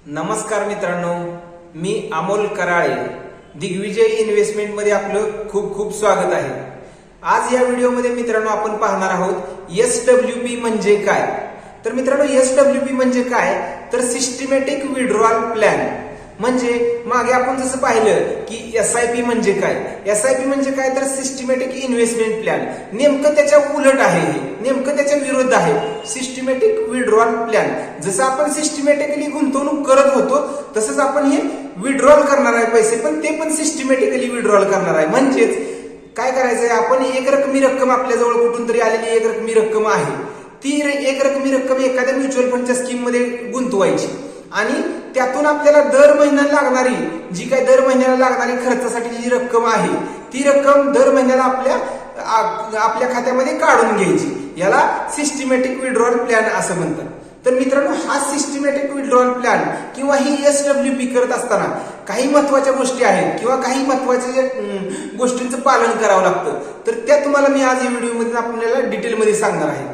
नमस्कार मित्रांनो, मी अमोल कराळे. दिग्विजय इन्व्हेस्टमेंट मध्ये आपलं खूप खूप स्वागत आहे. आज या व्हिडिओमध्ये मित्रांनो आपण पाहणार आहोत SWP म्हणजे काय. तर मित्रांनो, SWP म्हणजे काय तर सिस्टमॅटिक विड्रॉल प्लॅन. म्हणजे मागे आपण जसं पाहिलं की SIP म्हणजे काय. SIP म्हणजे काय तर सिस्टमॅटिक इन्व्हेस्टमेंट प्लॅन. नेमकं त्याच्या उलट आहे, नेमकं त्याच्या विरुद्ध आहे सिस्टमॅटिक विड्रॉल प्लॅन. जसं आपण सिस्टमॅटिकली गुंतवणूक करत होतो तसंच आपण हे विड्रॉल करणार आहे पैसे, पण ते पण सिस्टमॅटिकली विड्रॉल करणार आहे. म्हणजेच काय करायचंय, आपण एक रकमी रक्कम आपल्याजवळ कुठून तरी आलेली एक रकमी रक्कम आहे, ती एक रकमी रक्कम एखाद्या म्युच्युअल फंडच्या स्कीम मध्ये गुंतवायची आणि त्यातून आपल्याला दर महिन्याला लागणारी जी काही दर महिन्याला लागणारी खर्चासाठी जी रक्कम आहे ती रक्कम दर महिन्याला आपल्या खात्यामध्ये काढून घ्यायची. याला सिस्टमॅटिक विड्रॉल प्लॅन असं म्हणतात. तर मित्रांनो, हा सिस्टमॅटिक विड्रॉल प्लॅन किंवा ही SWP करत असताना काही महत्वाच्या गोष्टी आहेत किंवा काही महत्वाच्या गोष्टींचं पालन करावं लागतं. तर त्या तुम्हाला मी आज या व्हिडिओमध्ये आपल्याला डिटेलमध्ये सांगणार आहे.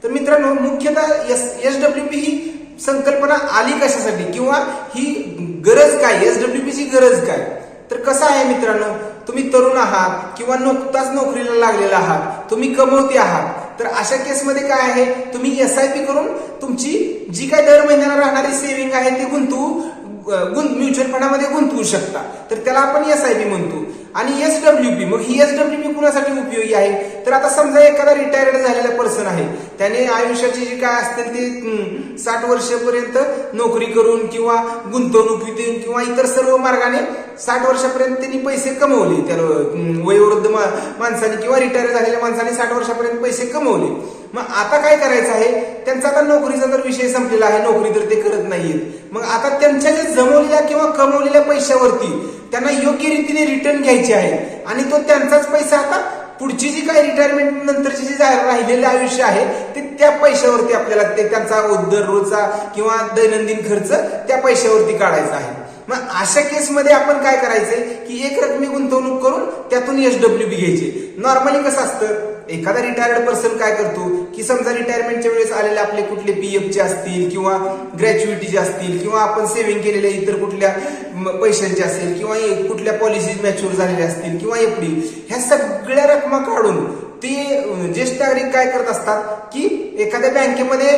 तर मित्रांनो, मुख्यतः SWP ही संकल्पना आली कशासाठी किंवा ही गरज काय, SWPची गरज काय. तर कसं आहे मित्रांनो, तुम्ही तरुण आहात किंवा नुकताच नोकरीला लागलेला आहात, तुम्ही कमवते आहात, तर अशा केसमध्ये काय आहे, तुम्ही SIP करून तुमची जी काही दर महिन्याला राहणारी सेव्हिंग आहे ती म्युच्युअल फंडामध्ये गुंतवू शकता. तर त्याला आपण SIP म्हणतो. आणि SWP, मग ही SWP कुणासाठी उपयोगी आहे तर आता समजा एखादा रिटायर्ड झालेला पर्सन आहे, त्याने आयुष्याची जी काय असतील ते 60 वर्षापर्यंत नोकरी करून किंवा गुंतवणुकीतून किंवा इतर सर्व मार्गाने 60 वर्षापर्यंत त्यांनी पैसे कमवले. त्याला वयोवृद्ध माणसाने किंवा रिटायर झालेल्या माणसाने 60 वर्षापर्यंत पैसे कमवले. मग आता काय करायचं आहे, त्यांचा आता नोकरीचा तर विषय संपलेला आहे, नोकरी तर ते करत नाहीयेत. मग आता त्यांच्या जे जमवलेल्या किंवा कमवलेल्या पैशावरती त्यांना योग्य रीतीने रिटर्न घ्यायचे आहे आणि तो त्यांचाच पैसा आता पुढची जी काही रिटायरमेंट नंतरची जी राहिलेले आयुष्य आहे ते त्या पैशावरती आपल्याला त्यांचा दररोजचा किंवा दैनंदिन खर्च त्या पैशावरती काढायचा आहे. मग अशा केसमध्ये आपण काय करायचंय की एक रकमी गुंतवणूक करून त्यातून SWP घ्यायचे. नॉर्मली कसं असतं, एखादा रिटायर्ड पर्सन काय करतो की समजा रिटायरमेंटच्या वेळेस आलेले आपले कुठले PFचे असतील किंवा ग्रॅच्युइटीचे असतील किंवा आपण सेव्हिंग केलेल्या इतर कुठल्या पैशांचे असेल किंवा कुठल्या पॉलिसीज मॅच्युअर झालेल्या असतील किंवा FD, ह्या सगळ्या रकमा काढून ते ज्येष्ठ नागरिक काय करत असतात की एखाद्या बँकेमध्ये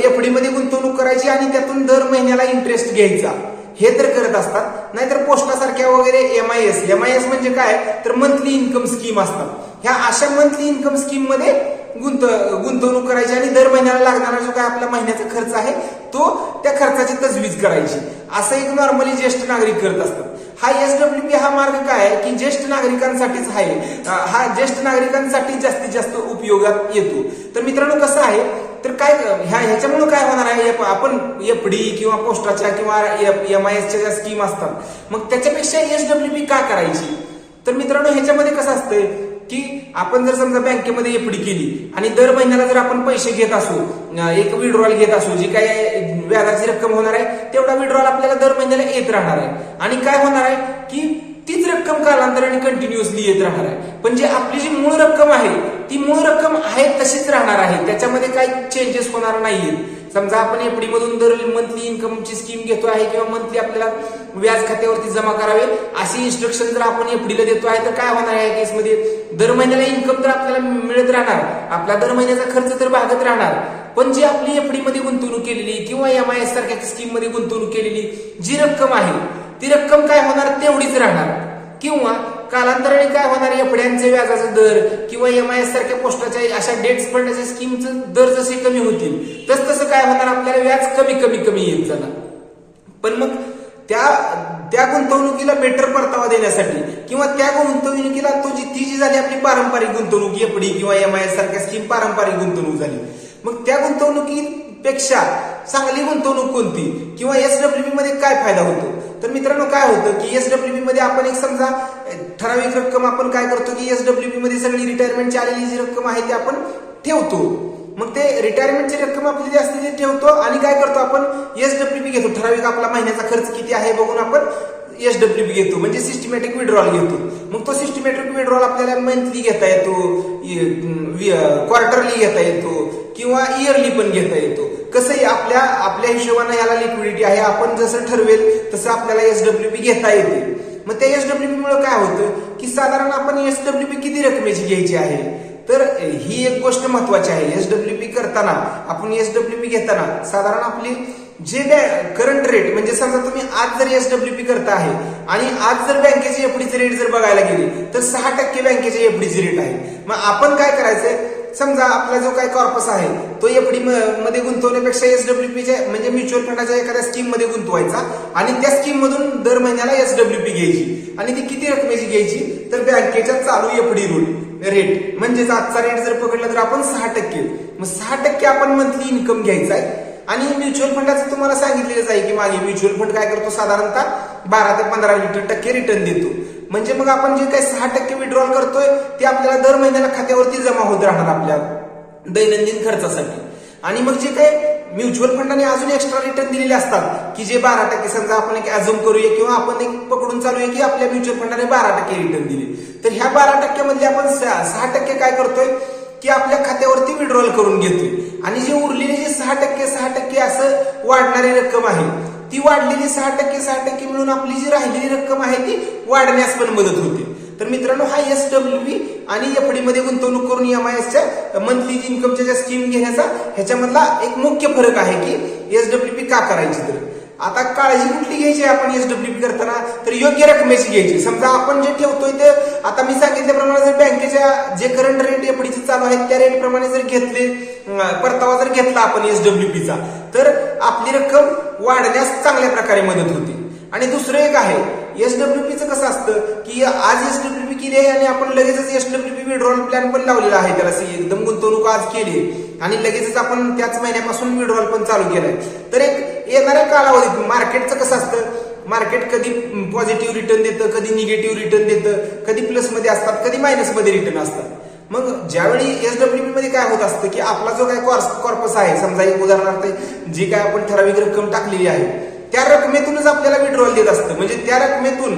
FD मध्ये गुंतवणूक करायची आणि त्यातून दर महिन्याला इंटरेस्ट घ्यायचा, हे तर करत असतात. नाहीतर पोस्टासारख्या वगैरे MIS म्हणजे काय तर मंथली इन्कम स्कीम असतात. ह्या अशा मंथली इन्कम स्कीम मध्ये गुंतवणूक करायची आणि दर महिन्याला लागणारा जो काय आपला महिन्याचा खर्च आहे तो त्या खर्चाची तजवीज करायची. असं एक नॉर्मली ज्येष्ठ नागरिक करत असतात. हा SWP हा मार्ग काय आहे की ज्येष्ठ नागरिकांसाठीच आहे, हा ज्येष्ठ नागरिकांसाठी जास्तीत जास्त उपयोगात येतो. तर मित्रांनो, कसं आहे तर काय ह्याच्यामुळे काय होणार आहे, आपण FD किंवा पोस्टाच्या किंवा MISच्या ज्या स्कीम असतात मग त्याच्यापेक्षा SWP का करायची. तर मित्रांनो, ह्याच्यामध्ये कसं असतंय की आपण जर समजा बँकेमध्ये FD केली आणि दर महिन्याला जर आपण पैसे घेत असू, एक विड्रॉल घेत असू, जी काही व्याजाची रक्कम होणार आहे तेवढा विड्रॉल आपल्याला दर महिन्याला येत राहणार आहे आणि काय होणार आहे की तीच रक्कम कालांतराने कंटिन्युअसली येत राहणार आहे. पण जी आपली जी मूळ रक्कम आहे ती मूळ रक्कम आहे तशीच राहणार आहे, त्याच्यामध्ये काही चेंजेस होणार नाहीयेत. समजा आपण FD मधून दर मंथली इन्कमची स्कीम घेतो आहे किंवा मंथली आपल्याला व्याज खात्यावरती जमा करावे अशी इन्स्ट्रक्शन जर आपण FD ला देतो आहे तर काय होणार आहे, या केसमध्ये दर महिन्याला इन्कम तर आपल्याला मिळत राहणार, आपला दर महिन्याचा खर्च तर भागत राहणार, पण जी आपली FD मध्ये गुंतवणूक केलेली किंवा MIS सारख्या स्कीम मध्ये गुंतवणूक केलेली जी रक्कम आहे ती रक्कम काय होणार तेवढीच राहणार. किंवा कालांतराने काय होणार, FDचे व्याजाचा दर किंवा MIS सारख्या पोस्टाच्या अशा डेट्स फंडाच्या स्कीमचं दर जसे कमी होतील तसं काय होणार, आपल्याला व्याज कमी येत जाणार. पण मग त्या गुंतवणुकीला बेटर परतावा देण्यासाठी किंवा त्या गुंतवणुकीला ती जी झाली आपली पारंपरिक गुंतवणूक FD किंवा MIS सारख्या स्कीम पारंपरिक गुंतवणूक झाली, मग त्या गुंतवणुकीपेक्षा चांगली गुंतवणूक कोणती किंवा SWP मध्ये काय फायदा होतो. तर मित्रांनो, काय होतं की SWP मध्ये आपण एक समजा ठराविक रक्कम आपण काय करतो की SWP मध्ये सगळी रिटायरमेंटची आलेली जी रक्कम आहे ती आपण ठेवतो. मग ते रिटायरमेंटची रक्कम आपली जी असते ती ठेवतो आणि काय करतो आपण SWP घेतो. ठराविक आपला महिन्याचा खर्च किती आहे बघून आपण SWP घेतो, म्हणजे सिस्टमॅटिक विड्रॉल घेतो. मग तो सिस्टमॅटिक विड्रॉल आपल्याला मंथली घेता येतो, क्वार्टरली घेता येतो किंवा इयरली पण घेता येतो. कसंही आपल्या आपल्या हिशोबाने याला लिक्विडिटी आहे, आपण जसं ठरवेल तसं आपल्याला एसडब्ल्यूपी घेता येते. मग त्या एसडब्ल्यूपी मुळे काय होतं की साधारण आपण एसडब्ल्यूपी किती रकमेची घ्यायची आहे, तर ही एक गोष्ट महत्वाची आहे. एसडब्ल्यूपी करताना आपण एसडब्ल्यूपी घेताना साधारण आपली जे करंट रेट म्हणजे समजा तुम्ही आज जर एसडब्ल्यूपी करता आहे आणि आज जर बँकेची एफडीचे रेट जर बघायला गेली तर 6% बँकेचे एफडीचे रेट आहे. मग आपण काय करायचंय, समजा आपला जो काही कॉर्पस आहे तो एफडी मध्ये गुंतवण्यापेक्षा एसडब्ल्यूपीच्या म्हणजे म्युच्युअल फंडाच्या एखाद्या स्कीम मध्ये गुंतवायचा आणि त्या स्कीम मधून दर महिन्याला एसडब्ल्यूपी घ्यायची आणि ती किती रकमेची घ्यायची, तर बँकेच्या चालू एफडी रेट म्हणजेच आजचा रेट जर पकडला तर आपण 6%, मग 6% आपण मंथली इन्कम घ्यायचा आहे. आणि म्युच्युअल फंडाचं तुम्हाला सांगितलेलंच आहे की मागे म्युच्युअल फंड काय करतो, साधारणतः 12 ते 15% रिटर्न देतो. म्हणजे मग आपण जे काही 6% विड्रॉल करतोय ते आपल्याला दर महिन्याला खात्यावरती जमा होत राहणार आपल्या दैनंदिन खर्चासाठी. आणि मग जे काही म्युच्युअल फंडाने अजून एक्स्ट्रा रिटर्न दिलेले असतात की जे 12%, समजा आपण एक अझूम करूया किंवा आपण एक पकडून चालूया की आपल्या म्युच्युअल फंडाने 12% रिटर्न दिले, तर ह्या 12% मधले आपण 6% काय करतोय की आपल्या खात्यावरती विड्रॉल करून घेतोय. आणि जे उरलेले जे 6% असं वाढणारी रक्कम आहे ती वाढलेली 6% मिळून आपली जी राहिलेली रक्कम आहे ती वाढण्यास पण मदत होते. तर मित्रांनो, हा एसडब्ल्यूपी आणि एफडी मध्ये गुंतवणूक करून एमआयएसच्या मंथली इन्कमच्या ज्या स्कीम घेण्याचा ह्याच्यामधला एक मुख्य फरक आहे की एसडब्ल्यूपी का करायची. तर आता काळजी कुठली घ्यायची आपण एसडब्ल्यूपी करताना, तर योग्य रकमेची घ्यायची. समजा आपण जे ठेवतोय ते आता मी सांगितल्याप्रमाणे जर बँकेच्या जे करंट रेट एफडीचे चालू आहेत त्या रेट प्रमाणे जर घेतले, परतावा जर घेतला आपण एसडब्ल्यूपीचा, तर आपली रक्कम वाढण्यास चांगल्या प्रकारे मदत होते. आणि दुसरं एक आहे एसडब्ल्यूपीचं कसं असतं की आज एसडब्ल्यूपी केली आहे आणि आपण लगेचच एसडब्ल्यूपी विड्रॉल प्लॅन पण लावलेला आहे, त्याला एकदम गुंतवणूक आज केली आणि लगेचच आपण त्याच महिन्यापासून विड्रॉल पण चालू केलाय. तर एक येणाऱ्या कालावधीत मार्केटचं कसं असतं, मार्केट कधी पॉझिटिव्ह रिटर्न देतं, कधी निगेटिव्ह रिटर्न देतं, कधी प्लस मध्ये असतात, कधी मायनस मध्ये रिटर्न असतात. मग ज्यावेळी एसडब्ल्यूपी मध्ये काय होत असतं की आपला जो काही कॉर्पस आहे, समजा एक उदाहरणार्थ जी काय आपण ठराविक रक्कम टाकलेली आहे त्या रकमेतूनच आपल्याला विड्रॉल देत असतं. म्हणजे त्या रकमेतून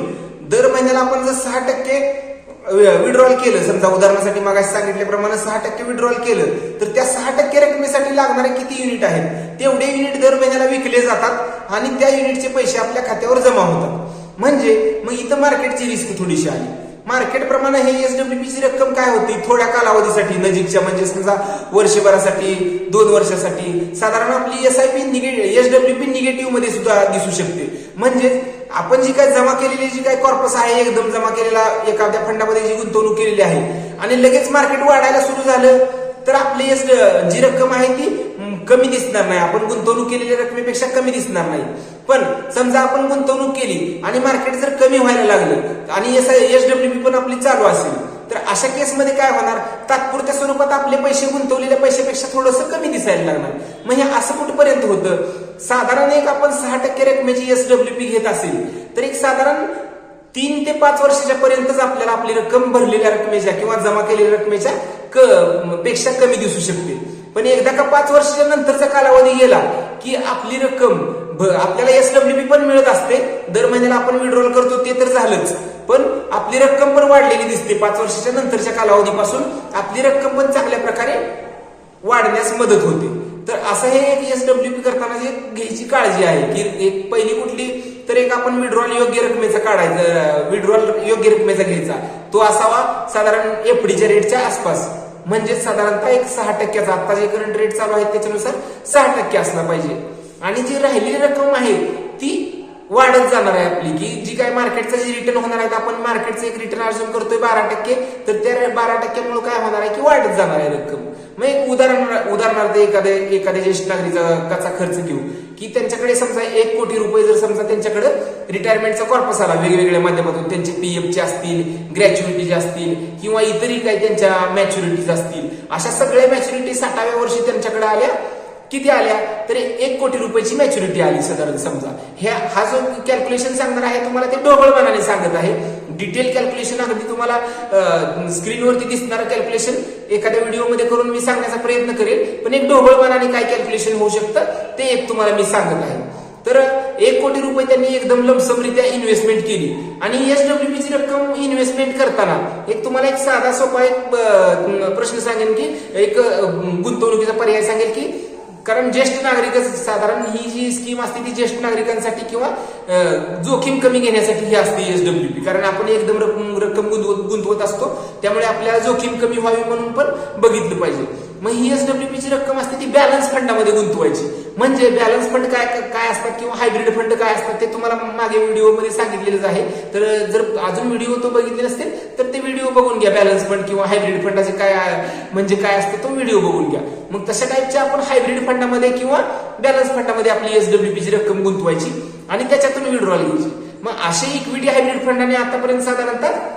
दर महिन्याला आपण जर 6% विड्रॉल केलं, समजा उदाहरणासाठी मागाशी सांगितल्याप्रमाणे 6% विड्रॉल केलं, तर त्या 6% रकमेसाठी लागणारे किती युनिट आहेत तेवढे युनिट दर महिन्याला विकले जातात आणि त्या युनिटचे पैसे आपल्या खात्यावर जमा होतात. म्हणजे मग इथं मार्केटची रिस्क थोडीशी आली. मार्केट प्रमाणे हे एसडब्ल्यूपीची रक्कम काय होती, थोड्या कालावधीसाठी नजीकच्या म्हणजे समजा वर्षभरासाठी 2 वर्षासाठी साधारण आपली एसडब्ल्यूपी निगेटिव्ह मध्ये सुद्धा दिसू शकते. म्हणजे आपण जी काय जमा केलेली जी काय कॉर्पस आहे एकदम जमा केलेला एखाद्या फंडामध्ये जी गुंतवणूक केलेली आहे आणि लगेच मार्केट वाढायला सुरू झालं तर आपली जी रक्कम आहे ती कमी दिसणार नाही, आपण गुंतवणूक केलेल्या रकमेपेक्षा कमी दिसणार नाही. पण समजा आपण गुंतवणूक केली आणि मार्केट जर कमी व्हायला लागलं आणि एसडब्ल्यूपी पण आपली चालू असेल तर अशा केसमध्ये काय होणार, तात्पुरत्या स्वरूपात आपले पैसे गुंतवलेल्या पैशापेक्षा थोडंसं कमी दिसायला लागणार. म्हणजे असं कुठपर्यंत होतं, साधारण एक आपण 6% रकमेची एसडब्ल्यूपी घेत असेल तर एक साधारण 3 ते 5 वर्षाच्या पर्यंतच आपल्याला आपली रक्कम भरलेल्या रकमेच्या किंवा जमा केलेल्या रकमेच्या पेक्षा कमी दिसू शकते. पण एकदा का 5 वर्षाच्या नंतरचा कालावधी गेला की आपली रक्कम आपल्याला एसडब्ल्यूपी पण मिळत असते, दर महिन्याला आपण विड्रॉल करतो ते तर झालंच, पण आपली रक्कम पण वाढलेली दिसते. 5 वर्षाच्या नंतरच्या कालावधीपासून आपली रक्कम पण चांगल्या प्रकारे वाढण्यास मदत होते. तर असं हे एक एसडब्ल्यूपी करताना जे घ्यायची काळजी आहे की एक पहिली कुठली तर एक आपण विड्रॉल योग्य रकमेचा काढायचा, विड्रॉल योग्य रकमेचा घ्यायचा, तो असावा साधारण एफडीच्या रेटच्या आसपास. म्हणजे साधारणतः एक 6%चा आता जे करंट रेट चालू आहे त्याच्यानुसार 6% असला पाहिजे. आणि जी राहिलेली रक्कम आहे ती वाढत जाणार आहे आपली, की जी काय मार्केटचं जे रिटर्न होणार आहे, आपण मार्केटचं एक रिटर्न अर्जून करतोय 12%, तर त्या 12% काय होणार आहे की वाढत जाणार आहे रक्कम. मग एक उदाहरणार्थ एखाद्या ज्येष्ठ नागरिकाचा खर्च घेऊ की त्यांच्याकडे समजा 1 कोटी रुपये जर समजा त्यांच्याकडे रिटायरमेंटचा कॉर्पस आला वेगवेगळ्या माध्यमातून, त्यांचे पीएफचे असतील, ग्रॅच्युइटीचे असतील किंवा इतरही काही त्यांच्या मॅच्युरिटीज असतील, अशा सगळ्या मॅच्युरिटी 60व्या वर्षी त्यांच्याकडे आल्या. किती आल्या तर 1 कोटी रुपयाची मॅच्युरिटी आली साधारण. समजा हा जो कॅल्क्युलेशन सांगणार आहे तुम्हाला ते ढोबळमानाने सांगत आहे. डिटेल कॅल्क्युलेशन अगदी तुम्हाला स्क्रीनवरती दिसणारं कॅल्क्युलेशन एखाद्या व्हिडिओमध्ये करून मी सांगण्याचा प्रयत्न करेल, पण एक ढोबळमानाने काय कॅल्क्युलेशन होऊ शकतं ते एक तुम्हाला मी सांगत आहे. तर 1 कोटी रुपये त्यांनी एकदम लमसमरित्या इन्व्हेस्टमेंट केली आणि एसडब्ल्यूपीची रक्कम इन्व्हेस्टमेंट करताना एक तुम्हाला एक साधा सोपा एक प्रश्न सांगेन की एक गुंतवणुकीचा पर्याय सांगेल की कारण ज्येष्ठ नागरिक साधारण ही जी स्कीम असते ती ज्येष्ठ नागरिकांसाठी किंवा जोखीम कमी घेण्यासाठी ही असते एसडब्ल्यूपी. कारण आपण एकदम रक्कम गुंतवत असतो, त्यामुळे आपल्याला जोखीम कमी व्हावी म्हणून पण बघितलं पाहिजे. मग ही एसडब्ल्यूपीची रक्कम असते ती बॅलन्स फंडामध्ये गुंतवायची. म्हणजे बॅलन्स फंड काय असतात किंवा हायब्रिड फंड काय असतात ते तुम्हाला मागे व्हिडिओमध्ये सांगितलेलंच आहे. तर जर अजून व्हिडिओ तो बघितले नसतील तर ते व्हिडिओ बघून घ्या. बॅलन्स फंड किंवा हायब्रिड फंडाचे काय म्हणजे काय असतं तो व्हिडिओ बघून घ्या. मग तशा टाईपच्या आपण हायब्रिड फंडामध्ये किंवा बॅलन्स फंडामध्ये आपली एसडब्ल्यूपीची रक्कम गुंतवायची आणि त्याच्यातून विड्रॉल घ्यायची. मग असे इक्विटी हायब्रिड फंडाने आतापर्यंत साधारणतः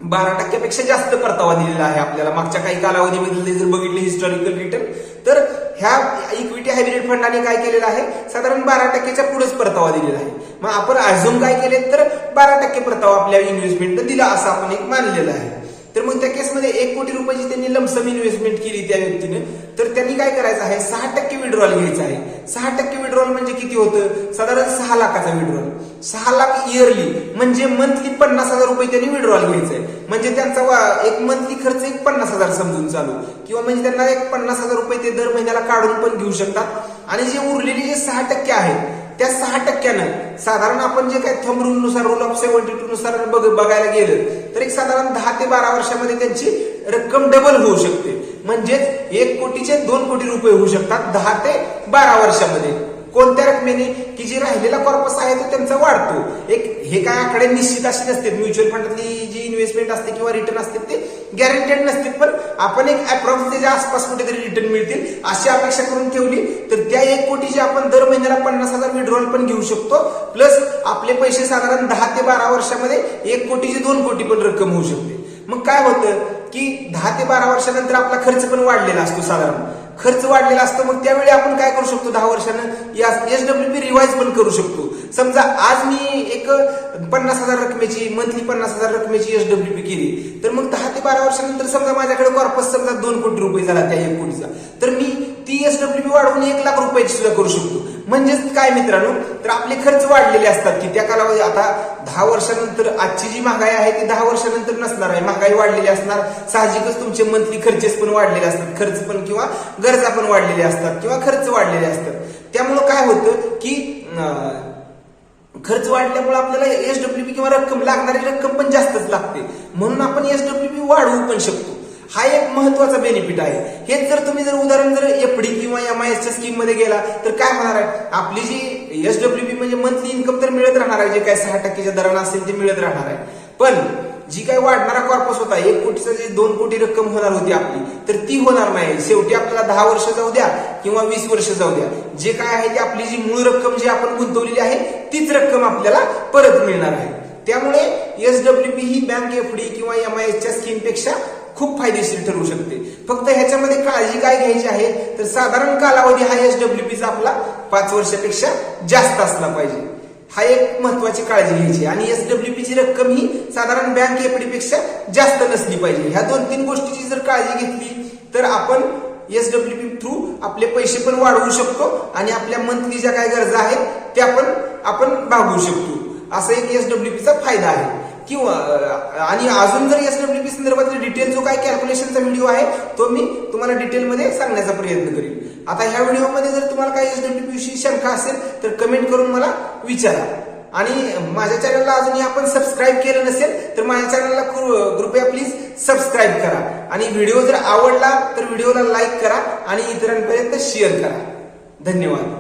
12% जास्त परतावा दिलेला आहे आपल्याला. मागच्या काही कालावधीमध्ये जर बघितले हिस्टॉरिकल रिटर्न तर ह्या इक्विटी हायब्रिड फंडाने काय केलेलं आहे, साधारण 12%च्या पुढेच परतावा दिलेला आहे. मग आपण अजून काय केले तर 12% परतावा आपल्या इन्व्हेस्टमेंट दिला असं आपण एक मानलेलं आहे. तर मग त्या केसमध्ये 1 कोटी रुपयाची त्यांनी लमसम इन्व्हेस्टमेंट केली त्या व्यक्तीने, तर त्यांनी काय करायचं आहे 6% विड्रॉल घ्यायचा आहे. 6% विड्रॉल म्हणजे किती होतं, साधारण 6 लाखाचा विड्रॉल. 6 लाख इयरली म्हणजे मंथली 50,000 रुपये त्यांनी विड्रॉल घ्यायचा आहे. म्हणजे त्यांचा एक मंथली खर्च एक 50,000 समजून चालू, किंवा म्हणजे त्यांना एक 50,000 रुपये ते दर महिन्याला काढून पण घेऊ शकतात. आणि जे उरलेले जे 6% आहेत त्या 6%नं साधारण आपण जे काही थंब रूल नुसार रूल ऑफ 72 नुसार बघायला गेलं तर एक साधारण 10 ते 12 वर्षामध्ये त्यांची रक्कम डबल होऊ शकते. म्हणजेच 1 कोटीचे 2 कोटी रुपये होऊ शकतात 10 ते 12 वर्षामध्ये. कोणत्या रकमेने की जे राहिलेला कॉर्पस आहे तो त्यांचा वाढतो. एक हे काय आकडे निश्चित असे नसते. म्युच्युअल फंडातली जी इन्व्हेस्टमेंट असते किंवा रिटर्न असते ते गॅरंटेड नसते, पण आपण एक अप्रॉक्स त्याच्या आसपास कुठेतरी रिटर्न मिळतील अशी अपेक्षा करून ठेवली तर त्या 1 कोटीची आपण दर महिन्याला 50,000 विड्रॉल पण घेऊ शकतो. प्लस आपले पैसे साधारण 10 ते 12 वर्षामध्ये 1 कोटीची 2 कोटी पण रक्कम होऊ शकते. मग काय होतं की 10 ते 12 वर्षानंतर आपला खर्च पण वाढलेला असतो. साधारण खर्च वाढलेला असतो. मग त्यावेळी आपण काय करू शकतो, 10 वर्षानं या एसडब्ल्यूपी रिवाइज पण करू शकतो. समजा आज मी एक 50,000 रकमेची मंथली 50,000 रकमेची एसडब्ल्यूपी केली, तर मग 10 ते 12 वर्षानंतर समजा माझ्याकडे कॉर्पस समजा 2 कोटी रुपये झाला त्या 1 कोटीचा, तर मी ती एसडब्ल्यूपी वाढवून 1 लाख रुपयाची सुद्धा करू शकतो. म्हणजेच काय मित्रांनो, तर आपले खर्च वाढलेले असतात की त्या कालावधी आता 10 वर्षानंतर आजची जी महागाई आहे ती 10 वर्षानंतर नसणार आहे. महागाई वाढलेली असणार, साहजिकच तुमचे मंथली खर्चेस पण वाढलेले असतात. खर्च पण किंवा गरजा पण वाढलेल्या असतात किंवा खर्च वाढलेले असतात. त्यामुळं काय होतं की खर्च वाढल्यामुळे आपल्याला एसडब्ल्यूपी किंवा रक्कम लागणारी रक्कम पण जास्तच लागते. म्हणून आपण एसडब्ल्यूपी वाढवू पण शकतो. हा एक महत्वाचा बेनिफिट आहे. हेच जर तुम्ही उदाहरण एफडी किंवा एमआयएसच्या स्कीम मध्ये गेला तर काय होणार आहे, आपली जी एसडब्ल्यूपी म्हणजे मंथली इन्कम तर मिळत राहणार आहे, जे काय 6%च्या दरानं असेल ते मिळत राहणार आहे. पण जी काही वाढणारा कॉर्पस होता 1 कोटीचा जे 2 कोटी रक्कम होणार होती आपली, तर ती होणार नाही. शेवटी आपल्याला 10 वर्ष जाऊ द्या किंवा 20 वर्ष जाऊ द्या, जे काय आहे ते आपली जी मूळ रक्कम जी आपण गुंतवलेली आहे तीच रक्कम आपल्याला परत मिळणार आहे. त्यामुळे एसडब्ल्यूपी ही बँक एफडी किंवा एमआयएसच्या स्कीम पेक्षा खूप फायदेशीर ठरू शकते. फक्त ह्याच्यामध्ये काळजी काय घ्यायची आहे तर साधारण कालावधी हा एसडब्ल्यूपीचा आपला 5 वर्षापेक्षा जास्त असला पाहिजे. हा एक महत्वाची काळजी घ्यायची. आणि एसडब्ल्यूपीची रक्कम ही साधारण बँक एफडी पेक्षा जास्त नसली पाहिजे. ह्या 2-3 गोष्टीची जर काळजी घेतली तर आपण एसडब्ल्यूपी थ्रू आपले पैसे पण वाढवू शकतो आणि आपल्या मंथली ज्या काही गरजा आहेत त्या पण आपण भागवू शकतो. असा एक एसडब्ल्यूपीचा फायदा आहे. किंवा आणि अजून जर एसडब्ल्यूपी संदर्भात डिटेल जो काय कॅल्क्युलेशनचा व्हिडिओ आहे तो मी तुम्हाला डिटेलमध्ये सांगण्याचा प्रयत्न करीन. आता ह्या व्हिडिओमध्ये जर तुम्हाला काही एसडब्ल्यूपी विषयी शंका असेल तर कमेंट करून मला विचारा. आणि माझ्या चॅनलला अजूनही आपण सबस्क्राईब केलं नसेल तर माझ्या चॅनलला कृपया प्लीज सबस्क्राईब करा. आणि व्हिडिओ जर आवडला तर व्हिडिओला लाईक करा आणि इतरांपर्यंत शेअर करा. धन्यवाद.